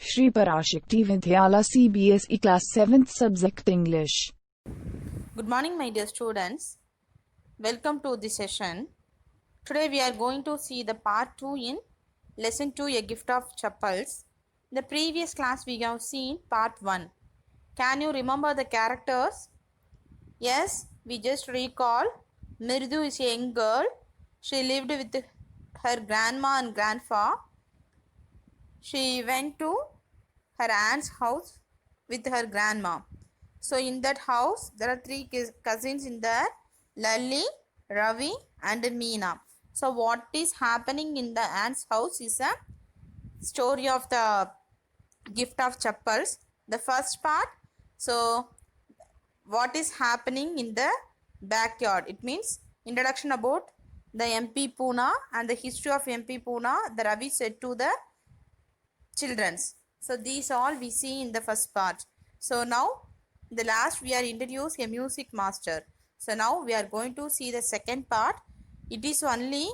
Shri Parashakti Vidyala CBSE Class 7th Subject English. Good morning, my dear students. Welcome to this session. Today we are going to see the part 2 in lesson 2, A Gift of Chappals. In the previous class we have seen part 1. Can you remember the characters? Yes, we just recall. Mirdu is a young girl. She lived with her grandma and grandpa. She went to her aunt's house with her grandma. So in that house, there are three cousins in there, Lalli, Ravi and Meena. So what is happening in the aunt's house is a story of the gift of chappals. The first part, so what is happening in the backyard. It means introduction about the MP Pune and the history of MP Pune. The Ravi said to the children's. So these all we see in the first part. So now the last we are introduced a music master. So now we are going to see the second part. It is only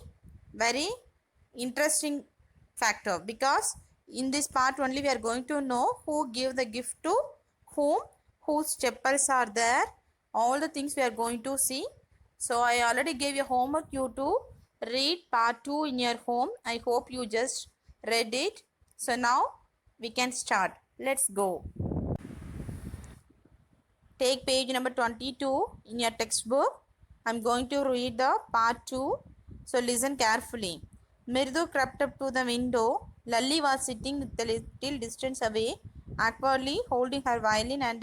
very interesting factor because in this part only we are going to know who gave the gift to whom, whose chappals are there, all the things we are going to see. So I already gave you homework you to read part 2 in your home. I hope you just read it. So now we can start. Let's go. Take page number 22 in your textbook. I'm going to read the part 2. So listen carefully. Mirdu crept up to the window. Lalli was sitting a little distance away, awkwardly holding her violin and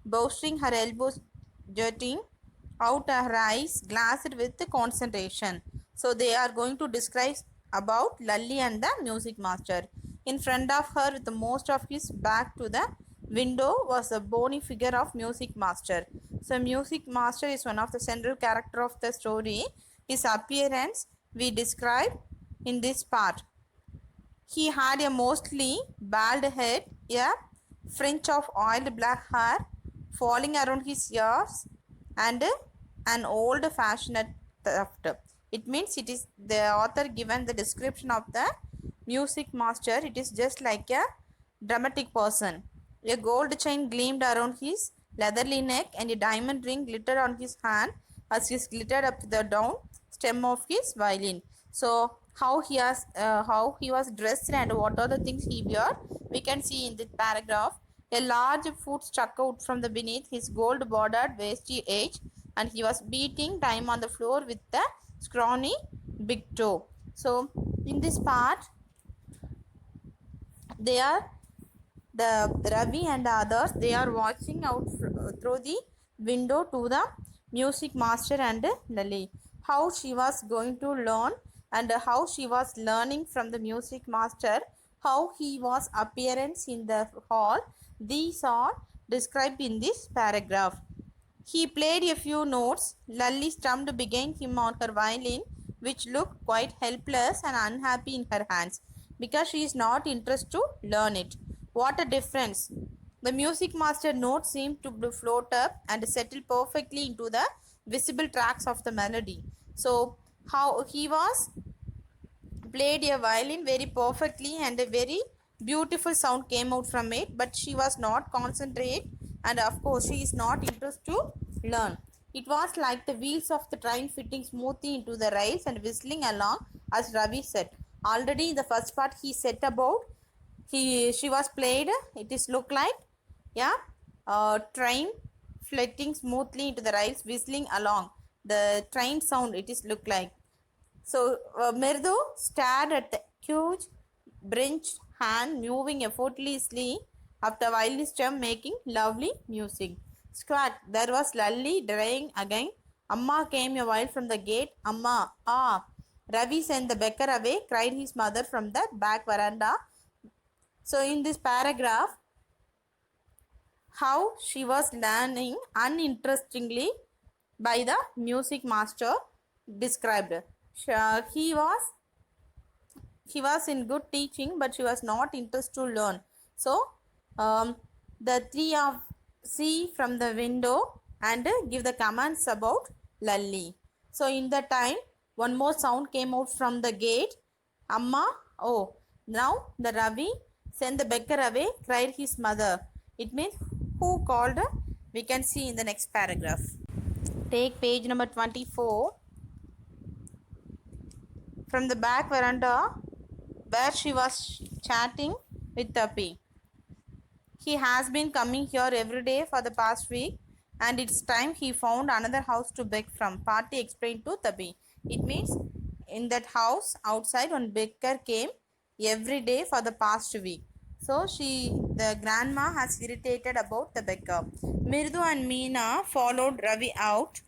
bolstering her elbows, jutting out her eyes, glassed with concentration. So they are going to describe about Lalli and the music master. In front of her, with most of his back to the window, was the bony figure of music master. So music master is one of the central character of the story. His appearance we describe in this part. He had a mostly bald head, a fringe of oiled black hair falling around his ears, and an old-fashioned tuft. It means it is the author given the description of the music master. It is just like a dramatic person. A gold chain gleamed around his leathery neck, and a diamond ring glittered on his hand as he glittered up the down stem of his violin. So how he was dressed and what are the things he wore, we can see in this paragraph. A large foot stuck out from the beneath his gold bordered waisty edge, and he was beating time on the floor with the scrawny big toe. So in this part, they are the Ravi and the others, they are watching out through the window to the music master and Lalli. How she was going to learn and how she was learning from the music master, how he was appearance in the hall. These are described in this paragraph. He played a few notes. Lalli strummed behind him on her violin, which looked quite helpless and unhappy in her hands, because she is not interested to learn it. What a difference! The music master notes seemed to float up and settle perfectly into the visible tracks of the melody. So, how he was played a violin very perfectly and a very beautiful sound came out from it, but she was not concentrate and of course she is not interested to learn. It was like the wheels of the train fitting smoothly into the rails and whistling along, as Ravi said. Already in the first part he said about she was played, it is look like, yeah, train flitting smoothly into the rails whistling along, the train sound it is look like. So Mirdu stared at the huge branched hand moving effortlessly up the violin stem, making lovely music. Squat, there was Lalli dying again. Amma came a while from the gate. Amma, ah. Ravi sent the beggar away, cried his mother from the back veranda. So in this paragraph, how she was learning uninterestingly by the music master described. He was in good teaching, but she was not interested to learn. So the three of see from the window and give the commands about Lalli. So in the time, one more sound came out from the gate. Amma, oh, now the Ravi Send the beggar away, cried his mother. It means who called? We can see in the next paragraph. Take page number 24. From the back veranda where she was chatting with Tapi. He has been coming here every day for the past week, and it's time he found another house to beg from. Party explained to Tabi. It means in that house outside one beggar came every day for the past week. So the grandma has irritated about the beggar. Mirdu and Meena followed Ravi out.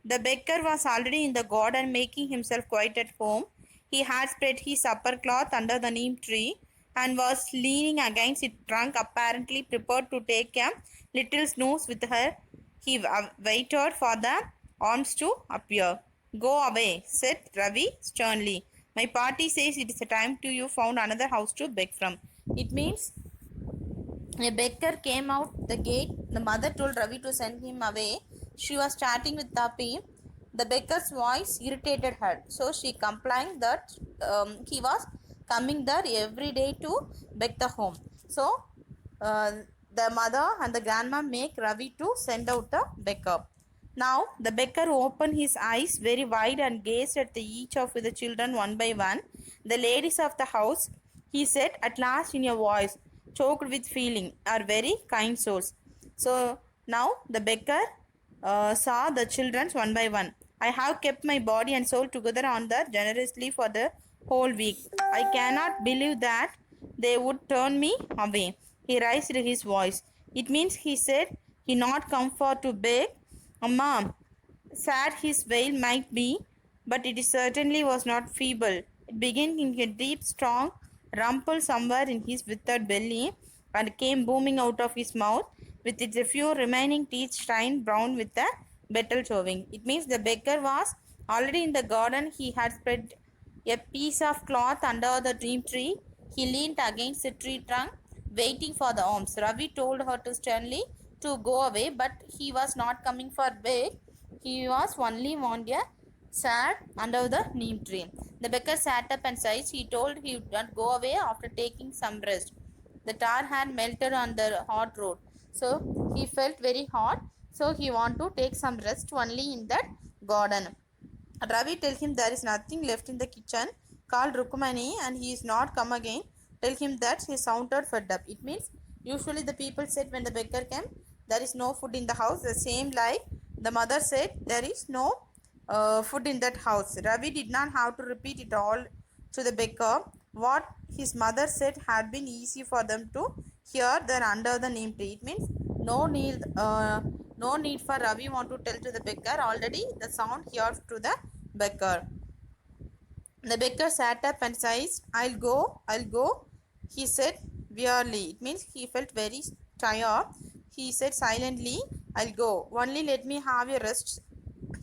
The beggar was already in the garden making himself quite at home. He had spread his upper cloth under the neem tree and was leaning against its trunk, apparently prepared to take a little snooze with her. He waited for the arms to appear. Go away, said Ravi sternly. My party says it is a time to you found another house to beg from. It means a beggar came out the gate. The mother told Ravi to send him away. She was chatting with Tapi. The beggar's voice irritated her, so she complained that he was coming there every day to beg the home. So the mother and the grandma make Ravi to send out the beggar. Now the beggar opened his eyes very wide and gazed at each of the children one by one. The ladies of the house, he said at last in a voice choked with feeling, are very kind souls. So now the beggar saw the children one by one. I have kept my body and soul together on there generously for the whole week. I cannot believe that they would turn me away. He raised his voice. It means he said he not come for to beg. Amma, sad his wail might be, but it certainly was not feeble. It began in a deep, strong rumble somewhere in his withered belly and came booming out of his mouth with its few remaining teeth stained brown with the betel chewing. It means the beggar was already in the garden. He had spread a piece of cloth under the dream tree. He leaned against the tree trunk, waiting for the arms. Ravi told her to sternly to go away, but he was not coming for beg. He was only wanted a sat under the neem tree. The beggar sat up and sighed. He told he would not go away after taking some rest. The tar had melted on the hot road, so he felt very hot. So he wanted to take some rest only in that garden. Ravi tell him there is nothing left in the kitchen. Called Rukumani and he is not come again. Tell him that he sounded fed up. It means usually the people said when the beggar came, there is no food in the house. The same like the mother said there is no food in that house. Ravi did not have to repeat it all to the beggar. What his mother said had been easy for them to hear there under the neem tree. It means no need for Ravi want to tell to the beggar. Already the sound here to the beggar. The beggar sat up and said, I'll go. He said wearily. It means he felt very tired. He said silently, I'll go. Only let me have a rest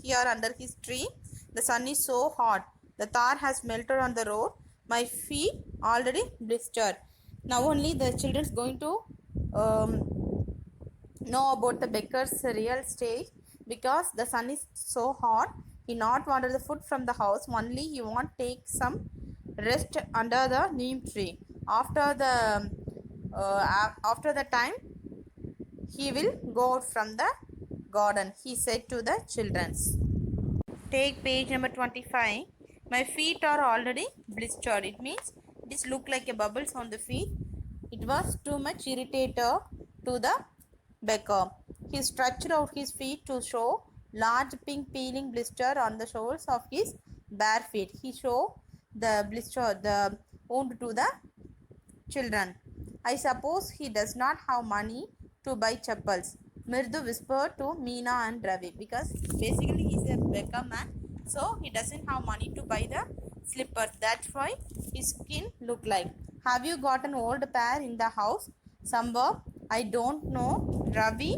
here under his tree. The sun is so hot. The tar has melted on the road. My feet already blistered. Now only the children is going to know about the beggar's real stage, because the sun is so hot. He not wanted the food from the house. Only he want take some rest under the neem tree. After the time he will go out from the garden, he said to the children. Take page number 25. My feet are already blistered. It means this look like a bubbles on the feet. It was too much irritator to the beggar. He stretched out his feet to show large pink peeling blister on the soles of his bare feet. He showed the wound to the children. I suppose he does not have money to buy chappals, Mirdu whispered to Meena and Ravi, because basically he is a beggar man, so he doesn't have money to buy the slippers. That's why his skin look like. Have you got an old pair in the house somewhere? I don't know, Ravi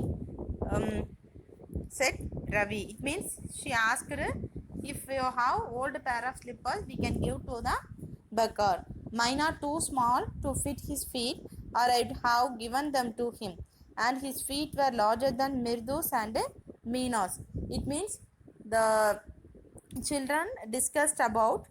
said Ravi. It means she asked if you have old pair of slippers we can give to the beggar. Mine are too small to fit his feet, or I'd have given them to him. And his feet were larger than Mirdu's and Meena's. It means the children discussed about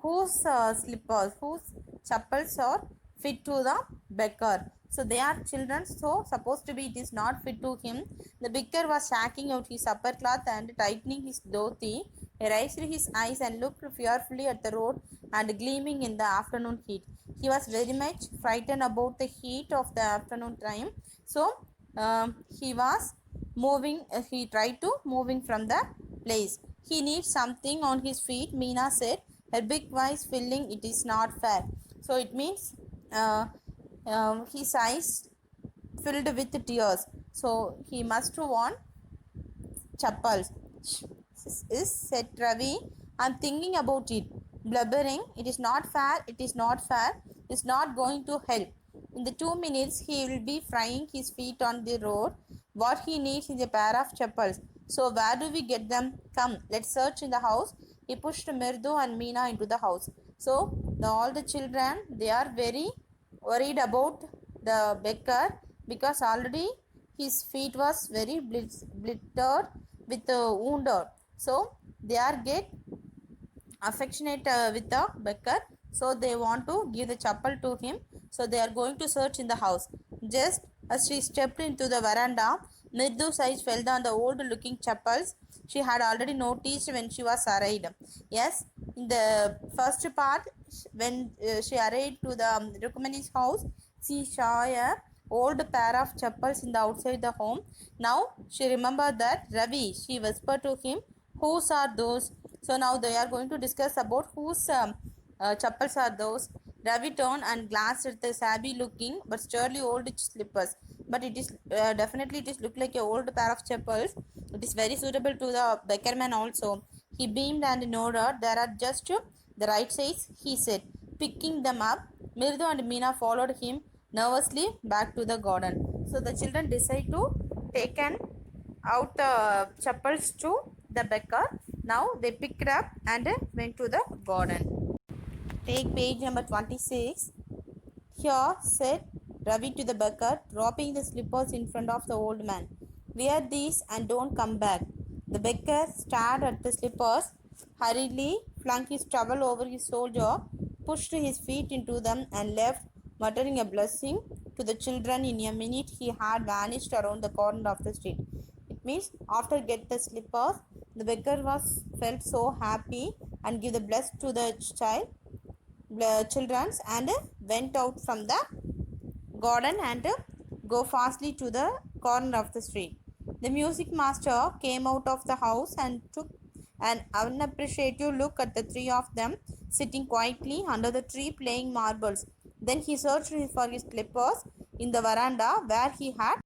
whose slippers, whose chappals are fit to the beggar. So they are children, so supposed to be it is not fit to him. The beggar was shaking out his upper cloth and tightening his dhoti. He raised his eyes and looked fearfully at the road and gleaming in the afternoon heat. He was very much frightened about the heat of the afternoon time. So he was moving. He tried to moving from the place. He needs something on his feet, Meena said, her big voice filling. It is not fair. So it means his eyes filled with tears. So he must want chappals. Is said Ravi. I'm thinking about it. Blubbering. It is not fair. It is not fair. It's not going to help. In the 2 minutes, he will be frying his feet on the road. What he needs is a pair of chappals. So where do we get them? Come, let's search in the house. He pushed Mirdu and Meena into the house. So all the children, they are very worried about the beggar because already his feet was very blittered with wounded. So they are get affectionate with the beggar. So they want to give the chappal to him. So they are going to search in the house. Just as she stepped into the veranda, Mirdu's eyes fell on the old looking chappals she had already noticed when she was arrived. Yes, in the first part, when she arrived to the Rukmani's house, she saw a old pair of chappals in the outside the home. Now she remembered that Ravi. She whispered to him, "Whose are those?" So now they are going to discuss about whose chappals are those. Ravi turned and glanced at the shabby looking but sturdy old slippers. But it is definitely it is look like a old pair of chappals. It is very suitable to the beckerman also. He beamed and nodded. There are just the right size, he said, picking them up. Mirdu and Meena followed him nervously back to the garden. So the children decide to take out the chappals to the beggar. Now they picked up and went to the garden. Take page number 26. Here, said Ravi to the beggar, dropping the slippers in front of the old man. Wear these and don't come back. The beggar stared at the slippers, hurriedly flung his towel over his shoulder, pushed his feet into them, and left, muttering a blessing to the children. In a minute, he had vanished around the corner of the street. It means after get the slippers, the beggar was felt so happy and give the bless to the children and went out from the garden and go fastly to the corner of the street. The music master came out of the house and took an unappreciative look at the three of them sitting quietly under the tree playing marbles. Then he searched for his slippers in the veranda where he had